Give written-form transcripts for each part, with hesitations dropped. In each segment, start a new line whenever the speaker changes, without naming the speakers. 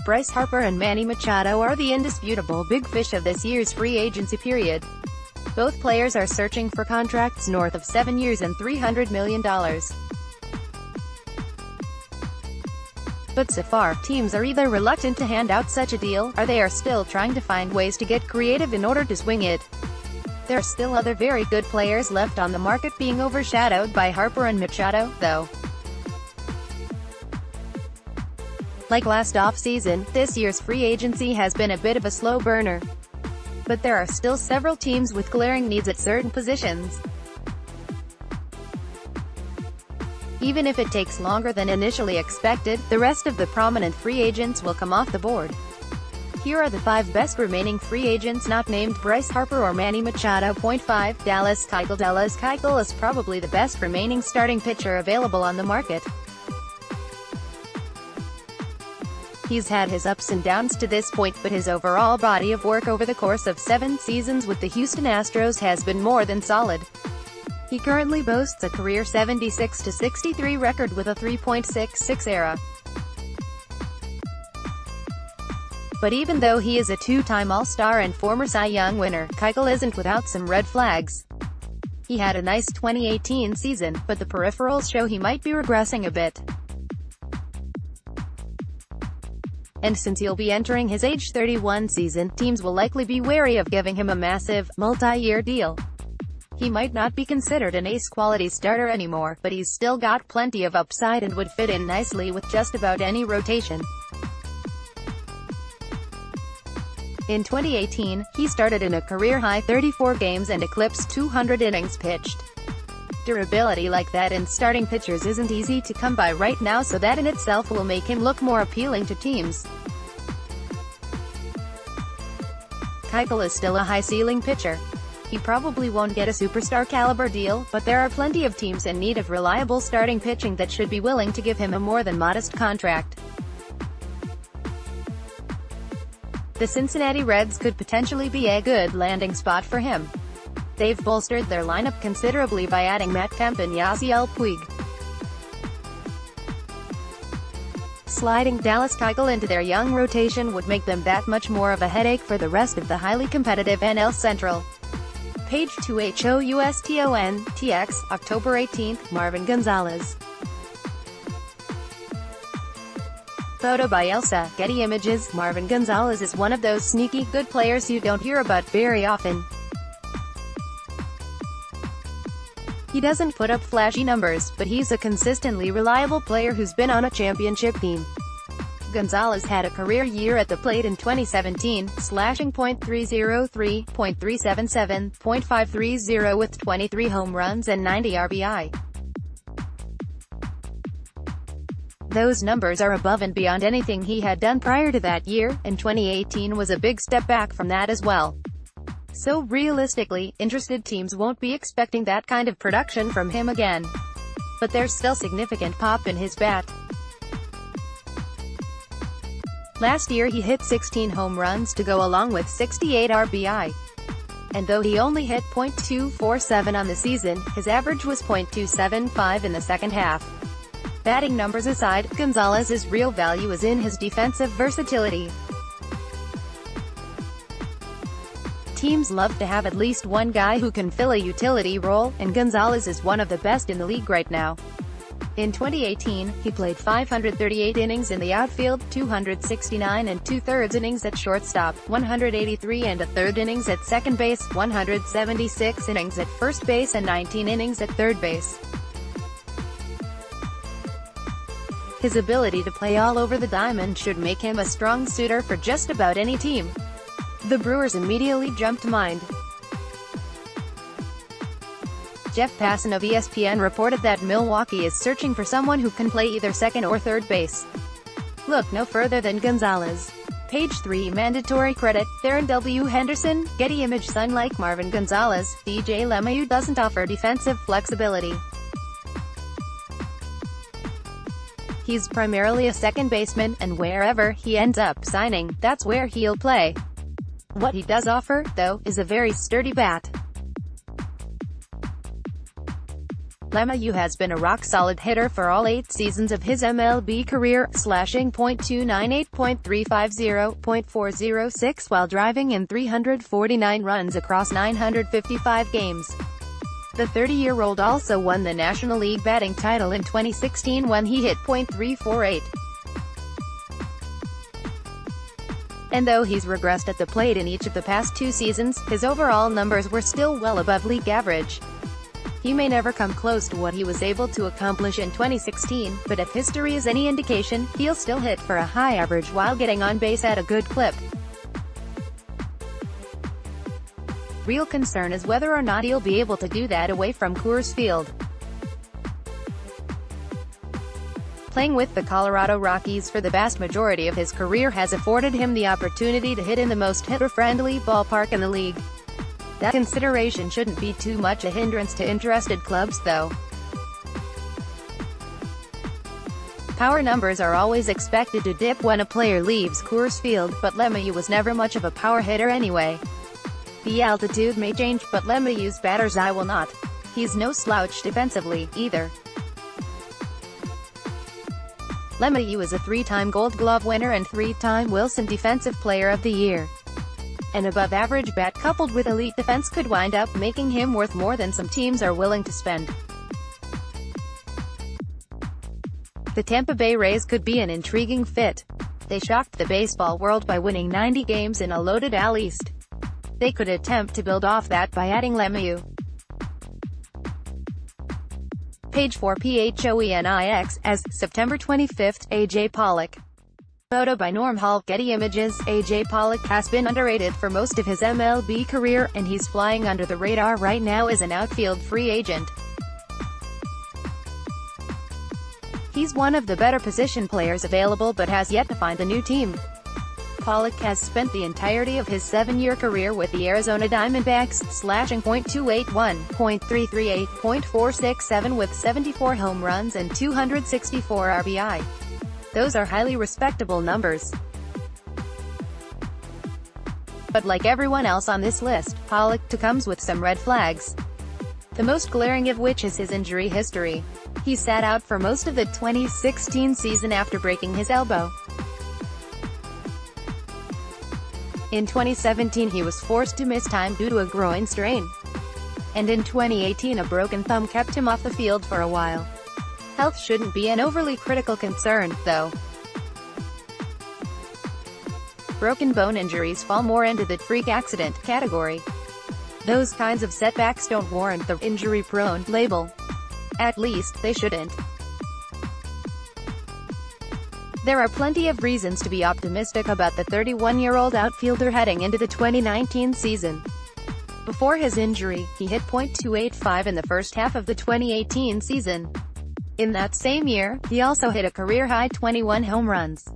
Bryce Harper and Manny Machado are the indisputable big fish of this year's free agency period. Both players are searching for contracts north of 7 years and $300 million. But so far, teams are either reluctant to hand out such a deal, or they are still trying to find ways to get creative in order to swing it. There are still other very good players left on the market being overshadowed by Harper and Machado, though. Like last offseason, this year's free agency has been a bit of a slow burner. But there are still several teams with glaring needs at certain positions. Even if it takes longer than initially expected, the rest of the prominent free agents will come off the board. Here are the 5 best remaining free agents not named Bryce Harper or Manny Machado. 5. Dallas Keuchel. Dallas Keuchel is probably the best remaining starting pitcher available on the market. He's had his ups and downs to this point, but his overall body of work over the course of 7 seasons with the Houston Astros has been more than solid. He currently boasts a career 76-63 record with a 3.66 ERA. But even though he is a 2-time All-Star and former Cy Young winner, Keuchel isn't without some red flags. He had a nice 2018 season, but the peripherals show he might be regressing a bit. And since he'll be entering his age 31 season, teams will likely be wary of giving him a massive, multi-year deal. He might not be considered an ace-quality starter anymore, but he's still got plenty of upside and would fit in nicely with just about any rotation. In 2018, he started in a career-high 34 games and eclipsed 200 innings pitched. Durability like that in starting pitchers isn't easy to come by right now, so that in itself will make him look more appealing to teams. Keuchel is still a high-ceiling pitcher. He probably won't get a superstar caliber deal, but there are plenty of teams in need of reliable starting pitching that should be willing to give him a more than modest contract. The Cincinnati Reds could potentially be a good landing spot for him. They've bolstered their lineup considerably by adding Matt Kemp and Yasiel Puig. Sliding Dallas Keuchel into their young rotation would make them that much more of a headache for the rest of the highly competitive NL Central. Page 2HOUSTON/TX, October 18, Marvin Gonzalez. Photo by Elsa, Getty Images. Marvin Gonzalez is one of those sneaky good players you don't hear about very often. He doesn't put up flashy numbers, but he's a consistently reliable player who's been on a championship team. Gonzalez had a career year at the plate in 2017, slashing .303, .377, .530 with 23 home runs and 90 RBI. Those numbers are above and beyond anything he had done prior to that year, and 2018 was a big step back from that as well. So realistically, interested teams won't be expecting that kind of production from him again. But there's still significant pop in his bat. Last year he hit 16 home runs to go along with 68 RBI. And though he only hit .247 on the season, his average was .275 in the second half. Batting numbers aside, Gonzalez's real value is in his defensive versatility. Teams love to have at least one guy who can fill a utility role, and Gonzalez is one of the best in the league right now. In 2018, he played 538 innings in the outfield, 269 and 2/3 innings at shortstop, 183 and a third innings at second base, 176 innings at first base and 19 innings at third base. His ability to play all over the diamond should make him a strong suitor for just about any team. The Brewers immediately jumped to mind. Jeff Passan of ESPN reported that Milwaukee is searching for someone who can play either second or third base. Look no further than Gonzalez. Page 3 Mandatory credit, Theron W. Henderson, Getty Image. Unlike Marvin Gonzalez, DJ LeMahieu doesn't offer defensive flexibility. He's primarily a second baseman, and wherever he ends up signing, that's where he'll play. What he does offer, though, is a very sturdy bat. LeMahieu has been a rock-solid hitter for all 8 seasons of his MLB career, slashing .298, .350, .406 while driving in 349 runs across 955 games. The 30-year-old also won the National League batting title in 2016 when he hit .348. And though he's regressed at the plate in each of the past 2 seasons, his overall numbers were still well above league average. He may never come close to what he was able to accomplish in 2016, but if history is any indication, he'll still hit for a high average while getting on base at a good clip. Real concern is whether or not he'll be able to do that away from Coors Field. Playing with the Colorado Rockies for the vast majority of his career has afforded him the opportunity to hit in the most hitter-friendly ballpark in the league. That consideration shouldn't be too much a hindrance to interested clubs, though. Power numbers are always expected to dip when a player leaves Coors Field, but LeMahieu was never much of a power hitter anyway. The altitude may change, but LeMahieu's batter's eye will not. He's no slouch defensively, either. LeMahieu is a 3-time Gold Glove winner and 3-time Wilson Defensive Player of the Year. An above-average bat coupled with elite defense could wind up making him worth more than some teams are willing to spend. The Tampa Bay Rays could be an intriguing fit. They shocked the baseball world by winning 90 games in a loaded AL East. They could attempt to build off that by adding LeMahieu. Page 4 PHOENIX, as, September 25, A.J. Pollock. Photo by Norm Hall. Getty Images. A.J. Pollock has been underrated for most of his MLB career, and he's flying under the radar right now as an outfield free agent. He's one of the better position players available but has yet to find a new team. Pollock has spent the entirety of his 7-year career with the Arizona Diamondbacks, slashing .281, .338, .467 with 74 home runs and 264 RBI. Those are highly respectable numbers. But like everyone else on this list, Pollock too comes with some red flags. The most glaring of which is his injury history. He sat out for most of the 2016 season after breaking his elbow. In 2017 he was forced to miss time due to a groin strain. And in 2018 a broken thumb kept him off the field for a while. Health shouldn't be an overly critical concern, though. Broken bone injuries fall more into the freak accident category. Those kinds of setbacks don't warrant the injury-prone label. At least, they shouldn't. There are plenty of reasons to be optimistic about the 31-year-old outfielder heading into the 2019 season. Before his injury, he hit .285 in the first half of the 2018 season. In that same year, he also hit a career-high 21 home runs.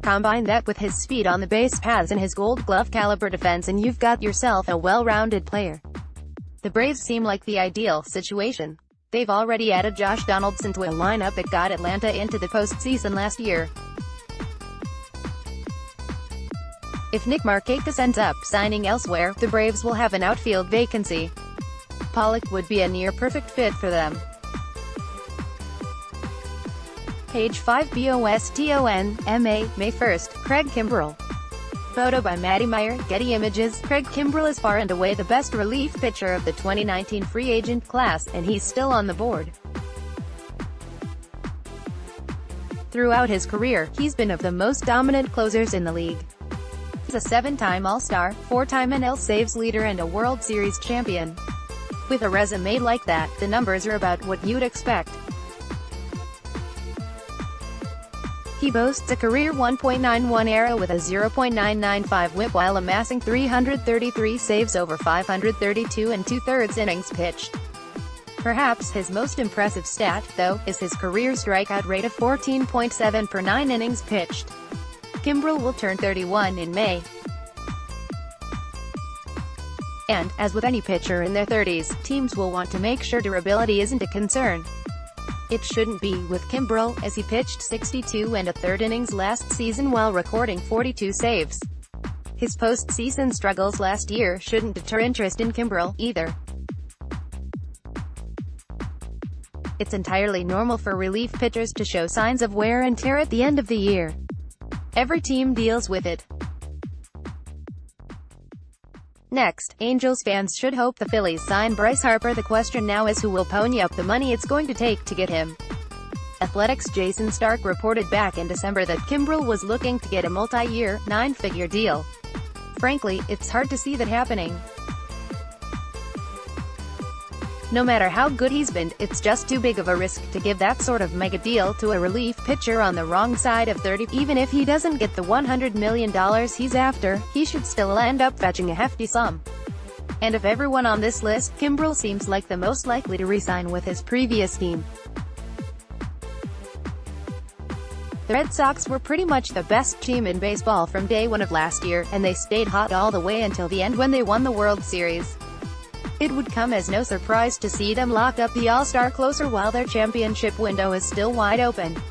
Combine that with his speed on the base paths and his Gold Glove caliber defense and you've got yourself a well-rounded player. The Braves seem like the ideal situation. They've already added Josh Donaldson to a lineup that got Atlanta into the postseason last year. If Nick Markakis ends up signing elsewhere, the Braves will have an outfield vacancy. Pollock would be a near-perfect fit for them. Page 5 BOSTON, MA, May 1st, Craig Kimbrel. Photo by Matty Meyer. Getty Images. Craig Kimbrel is far and away the best relief pitcher of the 2019 free agent class, and he's still on the board. Throughout his career, he's been of the most dominant closers in the league. He's a 7-time All-Star, 4-time NL saves leader and a World Series champion. With a resume like that, the numbers are about what you'd expect. He boasts a career 1.91 ERA with a 0.995 WHIP while amassing 333 saves over 532 and 2/3 innings pitched. Perhaps his most impressive stat, though, is his career strikeout rate of 14.7 per 9 innings pitched. Kimbrel will turn 31 in May. And, as with any pitcher in their 30s, teams will want to make sure durability isn't a concern. It shouldn't be with Kimbrel, as he pitched 62 1/3 innings last season while recording 42 saves. His postseason struggles last year shouldn't deter interest in Kimbrel, either. It's entirely normal for relief pitchers to show signs of wear and tear at the end of the year. Every team deals with it. Next, Angels fans should hope the Phillies sign Bryce Harper. The question now is who will pony up the money it's going to take to get him. Athletics' Jason Stark reported back in December that Kimbrel was looking to get a multi-year, 9-figure deal. Frankly, it's hard to see that happening. No matter how good he's been, it's just too big of a risk to give that sort of mega deal to a relief pitcher on the wrong side of 30. Even if he doesn't get the $100 million he's after, he should still end up fetching a hefty sum. And of everyone on this list, Kimbrel seems like the most likely to re-sign with his previous team. The Red Sox were pretty much the best team in baseball from day one of last year, and they stayed hot all the way until the end when they won the World Series. It would come as no surprise to see them lock up the All-Star closer while their championship window is still wide open.